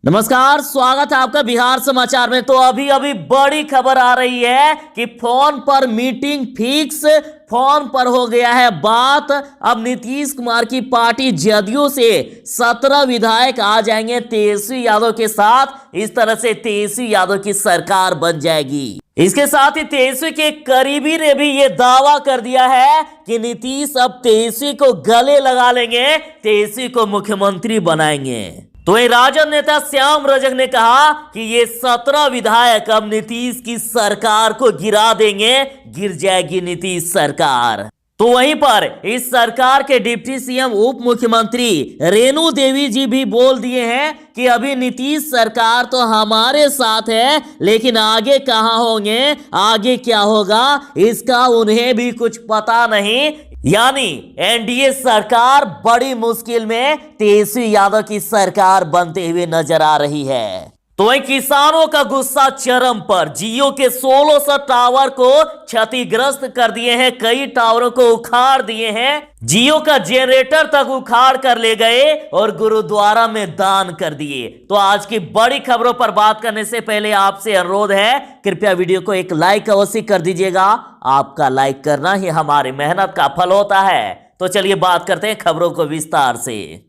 नमस्कार, स्वागत है आपका बिहार समाचार में। तो अभी अभी बड़ी खबर आ रही है कि फोन पर मीटिंग फिक्स, फोन पर हो गया है बात। अब नीतीश कुमार की पार्टी जदयू से 17 विधायक आ जाएंगे तेजस्वी यादव के साथ। इस तरह से तेजस्वी यादव की सरकार बन जाएगी। इसके साथ ही तेजस्वी के करीबी ने भी ये दावा कर दिया है कि नीतीश अब तेजस्वी को गले लगा लेंगे, तेजस्वी को मुख्यमंत्री बनाएंगे। तो ये राजद नेता श्याम रजक ने कहा कि ये 17 विधायक अब नीतीश की सरकार को गिरा देंगे, गिर जाएगी नीतीश सरकार। तो वहीं पर इस सरकार के डिप्टी सीएम उप मुख्यमंत्री रेणु देवी जी भी बोल दिए हैं कि अभी नीतीश सरकार तो हमारे साथ है, लेकिन आगे कहां होंगे, आगे क्या होगा, इसका उन्हें भी कुछ पता नहीं। यानी एनडीए सरकार बड़ी मुश्किल में तेजस्वी यादव की सरकार बनते हुए नजर आ रही है। तो वहीं किसानों का गुस्सा चरम पर। जियो के 1600 टावर को क्षतिग्रस्त कर दिए हैं, कई टावरों को उखाड़ दिए हैं, जियो का जनरेटर तक उखाड़ कर ले गए और गुरुद्वारा में दान कर दिए। तो आज की बड़ी खबरों पर बात करने से पहले आपसे अनुरोध है, कृपया वीडियो को एक लाइक अवश्य कर दीजिएगा। आपका लाइक करना ही हमारी मेहनत का फल होता है। तो चलिए बात करते हैं खबरों को विस्तार से।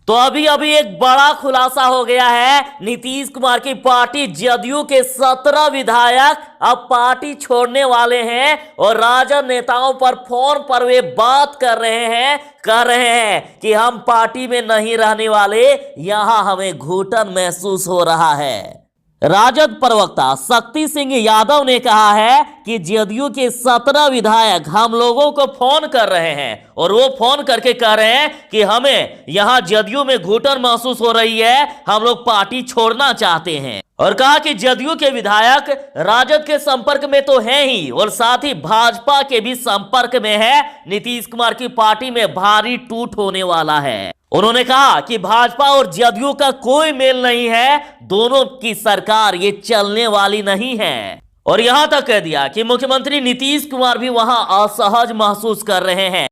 तो अभी अभी एक बड़ा खुलासा हो गया है। नीतीश कुमार की पार्टी जदयू के 17 विधायक अब पार्टी छोड़ने वाले हैं और राजद नेताओं पर फोन पर वे बात कर रहे हैं कि हम पार्टी में नहीं रहने वाले, यहां हमें घुटन महसूस हो रहा है। राजद प्रवक्ता शक्ति सिंह यादव ने कहा है कि जदयू के 17 विधायक हम लोगों को फोन कर रहे हैं और वो फोन करके कह रहे हैं कि हमें यहां जदयू में घुटन महसूस हो रही है, हम लोग पार्टी छोड़ना चाहते हैं। और कहा कि जदयू के विधायक राजद के संपर्क में तो हैं ही और साथ ही भाजपा के भी संपर्क में है। नीतीश कुमार की पार्टी में भारी टूट होने वाला है। उन्होंने कहा कि भाजपा और जदयू का कोई मेल नहीं है, दोनों की सरकार ये चलने वाली नहीं है। और यहां तक कह दिया कि मुख्यमंत्री नीतीश कुमार भी वहां असहज महसूस कर रहे हैं।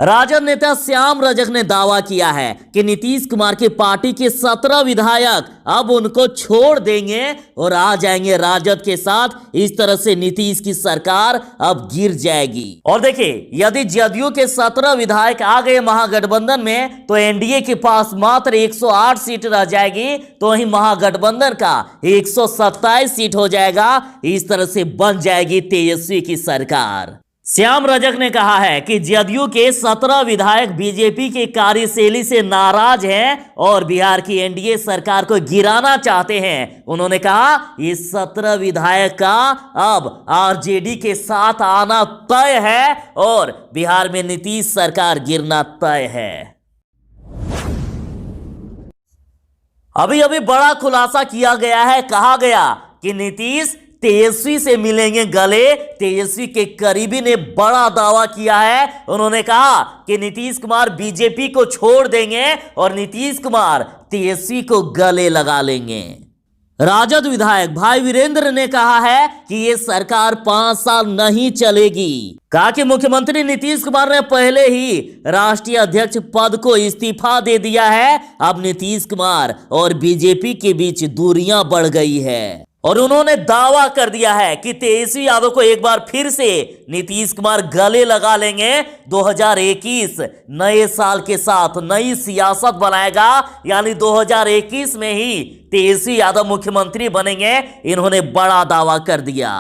राजद नेता श्याम रजक ने दावा किया है कि नीतीश कुमार की पार्टी के 17 विधायक अब उनको छोड़ देंगे और आ जाएंगे राजद के साथ। इस तरह से नीतीश की सरकार अब गिर जाएगी। और देखिए, यदि जदयू के 17 विधायक आ गए महागठबंधन में तो एनडीए के पास मात्र 108 सीट रह जाएगी, तो वहीं महागठबंधन का 127 सीट हो जाएगा। इस तरह से बन जाएगी तेजस्वी की सरकार। श्याम रजक ने कहा है कि जदयू के 17 विधायक बीजेपी के कार्यशैली से नाराज हैं और बिहार की एनडीए सरकार को गिराना चाहते हैं। उन्होंने कहा इस 17 विधायक का अब आरजेडी के साथ आना तय है और बिहार में नीतीश सरकार गिरना तय है। अभी अभी बड़ा खुलासा किया गया है। कहा गया कि नीतीश तेजस्वी से मिलेंगे गले। तेजस्वी के करीबी ने बड़ा दावा किया है। उन्होंने कहा कि नीतीश कुमार बीजेपी को छोड़ देंगे और नीतीश कुमार तेजस्वी को गले लगा लेंगे। राजद विधायक भाई वीरेंद्र ने कहा है कि ये सरकार 5 साल नहीं चलेगी। कहा कि मुख्यमंत्री नीतीश कुमार ने पहले ही राष्ट्रीय अध्यक्ष पद को इस्तीफा दे दिया है। अब नीतीश कुमार और बीजेपी के बीच दूरियां बढ़ गई है। और उन्होंने दावा कर दिया है कि तेजस्वी यादव को एक बार फिर से नीतीश कुमार गले लगा लेंगे। 2021 नए साल के साथ नई सियासत बनाएगा, यानी 2021 में ही तेजस्वी यादव मुख्यमंत्री बनेंगे। इन्होंने बड़ा दावा कर दिया।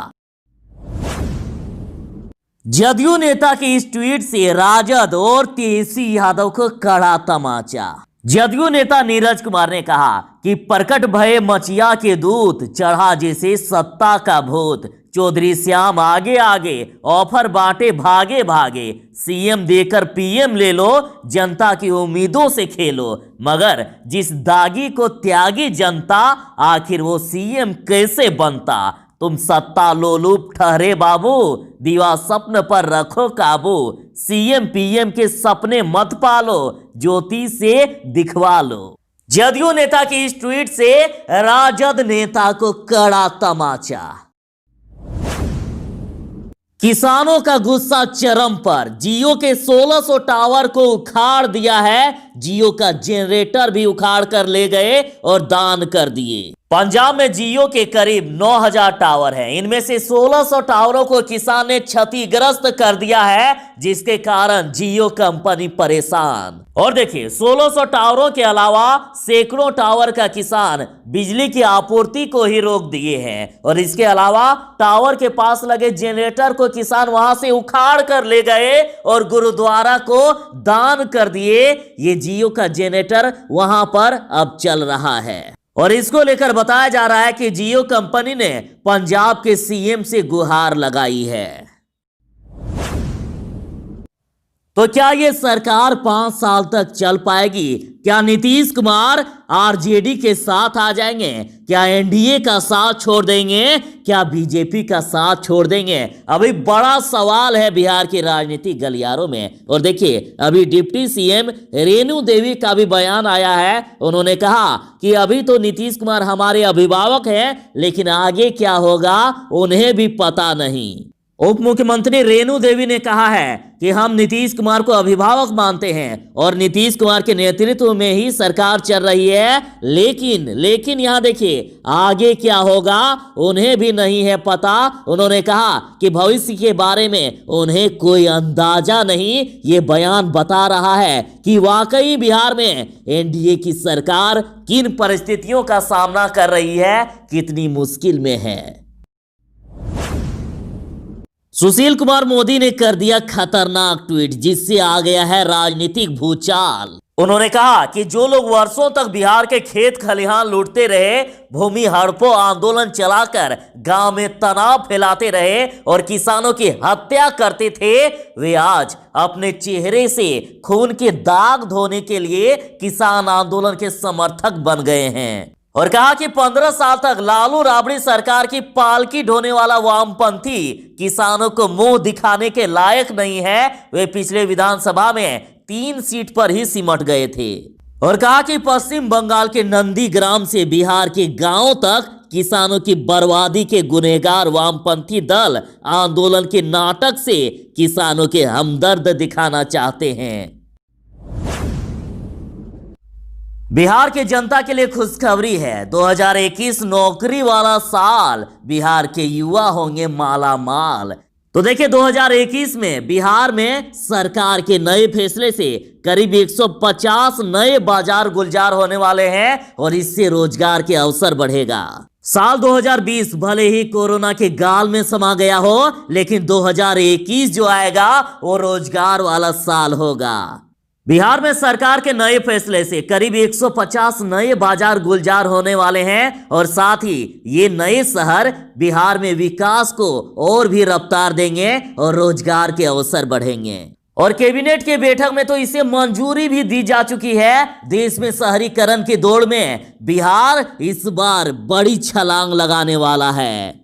जदयू नेता के इस ट्वीट से राजद और तेजस्वी यादव को कड़ा तमाचा। जदयू नेता नीरज कुमार ने कहा कि प्रकट भये मचिया के दूत, चढ़ा जैसे सत्ता का भूत, चौधरी श्याम आगे आगे, ऑफर बांटे भागे भागे, सीएम देकर पीएम ले लो, जनता की उम्मीदों से खेलो, मगर जिस दागी को त्यागी जनता, आखिर वो सीएम कैसे बनता। तुम सत्ता लोलुप ठहरे बाबू, दीवा स्वप्न पर रखो काबू, सीएम पीएम के सपने मत पालो, ज्योति से दिखवा लो। जदयू नेता की इस ट्वीट से राजद नेता को कड़ा तमाचा। किसानों का गुस्सा चरम पर। जियो के 1600 टावर को उखाड़ दिया है। जियो का जनरेटर भी उखाड़ कर ले गए और दान कर दिए। पंजाब में जियो के करीब 9000 टावर हैं। इनमें से 1600 टावरों को किसान ने क्षतिग्रस्त कर दिया है, जिसके कारण जियो कंपनी परेशान। और देखिए, 1600 टावरों के अलावा सैकड़ों टावर का किसान बिजली की आपूर्ति को ही रोक दिए हैं। और इसके अलावा टावर के पास लगे जनरेटर को किसान वहां से उखाड़ कर ले गए और गुरुद्वारा को दान कर दिए। ये जियो का जनरेटर वहां पर अब चल रहा है और इसको लेकर बताया जा रहा है कि जियो कंपनी ने पंजाब के सीएम से गुहार लगाई है। तो क्या ये सरकार 5 साल तक चल पाएगी? क्या नीतीश कुमार आरजेडी के साथ आ जाएंगे? क्या एनडीए का साथ छोड़ देंगे? क्या बीजेपी का साथ छोड़ देंगे? अभी बड़ा सवाल है बिहार के राजनीतिक गलियारों में। और देखिए, अभी डिप्टी सीएम रेणु देवी का भी बयान आया है। उन्होंने कहा कि अभी तो नीतीश कुमार हमारे अभिभावक हैं, लेकिन आगे क्या होगा उन्हें भी पता नहीं। उप मुख्यमंत्री रेणु देवी ने कहा है कि हम नीतीश कुमार को अभिभावक मानते हैं और नीतीश कुमार के नेतृत्व में ही सरकार चल रही है, लेकिन यहां देखिए, आगे क्या होगा उन्हें भी नहीं है पता। उन्होंने कहा कि भविष्य के बारे में उन्हें कोई अंदाजा नहीं। ये बयान बता रहा है कि वाकई बिहार में एनडीए की सरकार किन परिस्थितियों का सामना कर रही है, कितनी मुश्किल में है। सुशील कुमार मोदी ने कर दिया खतरनाक ट्वीट, जिससे आ गया है राजनीतिक भूचाल। उन्होंने कहा कि जो लोग वर्षों तक बिहार के खेत खलिहान लूटते रहे, भूमि हड़पो आंदोलन चलाकर गांव में तनाव फैलाते रहे और किसानों की हत्या करते थे, वे आज अपने चेहरे से खून के दाग धोने के लिए किसान आंदोलन के समर्थक बन गए हैं। और कहा कि 15 साल तक लालू राबड़ी सरकार की पालकी ढोने वाला वामपंथी किसानों को मुंह दिखाने के लायक नहीं है। वे पिछले विधानसभा में 3 सीट पर ही सिमट गए थे। और कहा कि पश्चिम बंगाल के नंदीग्राम से बिहार के गांवों तक किसानों की बर्बादी के गुनहगार वामपंथी दल आंदोलन के नाटक से किसानों के हमदर्द दिखाना चाहते हैं। बिहार के जनता के लिए खुशखबरी है। 2021 नौकरी वाला साल, बिहार के युवा होंगे माला माल। तो देखिए, 2021 में बिहार में सरकार के नए फैसले से करीब 150 नए बाजार गुलजार होने वाले हैं और इससे रोजगार के अवसर बढ़ेगा। साल 2020 भले ही कोरोना के गाल में समा गया हो, लेकिन 2021 जो आएगा वो रोजगार वाला साल होगा। बिहार में सरकार के नए फैसले से करीब 150 नए बाजार गुलजार होने वाले हैं और साथ ही ये नए शहर बिहार में विकास को और भी रफ्तार देंगे और रोजगार के अवसर बढ़ेंगे। और कैबिनेट के बैठक में तो इसे मंजूरी भी दी जा चुकी है। देश में शहरीकरण की दौड़ में बिहार इस बार बड़ी छलांग लगाने वाला है।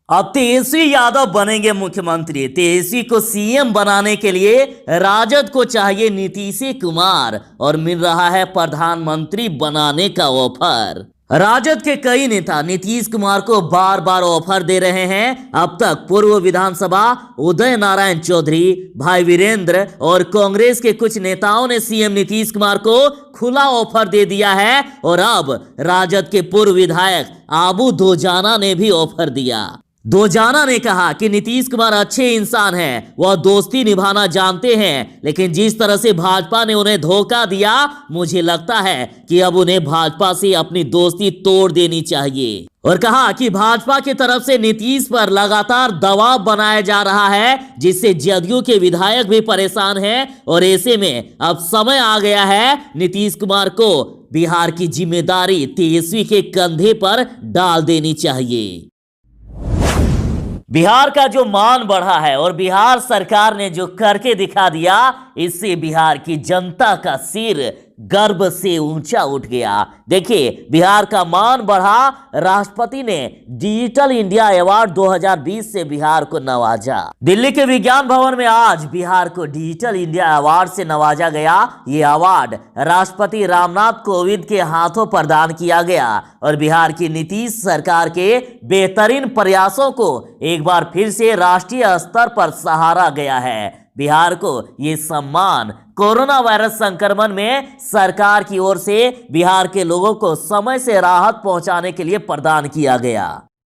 अब तेजस्वी यादव बनेंगे मुख्यमंत्री। तेजस्वी को सीएम बनाने के लिए राजद को चाहिए नीतीश कुमार और मिल रहा है प्रधानमंत्री बनाने का ऑफर। राजद के कई नेता नीतीश कुमार को बार बार ऑफर दे रहे हैं। अब तक पूर्व विधानसभा उदय नारायण चौधरी, भाई वीरेंद्र और कांग्रेस के कुछ नेताओं ने सीएम नीतीश कुमार को खुला ऑफर दे दिया है और अब राजद के पूर्व विधायक आबू दोजाना ने भी ऑफर दिया। दोजाना ने कहा कि नीतीश कुमार अच्छे इंसान हैं, वह दोस्ती निभाना जानते हैं, लेकिन जिस तरह से भाजपा ने उन्हें धोखा दिया, मुझे लगता है कि अब उन्हें भाजपा से अपनी दोस्ती तोड़ देनी चाहिए। और कहा कि भाजपा की तरफ से नीतीश पर लगातार दबाव बनाया जा रहा है, जिससे जदयू के विधायक भी परेशान हैं और ऐसे में अब समय आ गया है नीतीश कुमार को बिहार की जिम्मेदारी तेजस्वी के कंधे पर डाल देनी चाहिए। बिहार का जो मान बढ़ा है और बिहार सरकार ने जो करके दिखा दिया, इससे बिहार की जनता का सिर गर्व से ऊंचा उठ गया। देखिए, बिहार का मान बढ़ा, राष्ट्रपति ने डिजिटल इंडिया अवार्ड 2020 से बिहार को नवाजा। दिल्ली के विज्ञान भवन में आज बिहार को डिजिटल इंडिया अवार्ड से नवाजा गया। ये अवार्ड राष्ट्रपति रामनाथ कोविंद के हाथों प्रदान किया गया और बिहार की नीतीश सरकार के बेहतरीन प्रयासों को एक बार फिर से राष्ट्रीय स्तर पर सराहा गया है। बिहार को ये सम्मान कोरोना वायरस संक्रमण में सरकार की ओर से बिहार के लोगों को समय से राहत पहुंचाने के लिए प्रदान किया गया।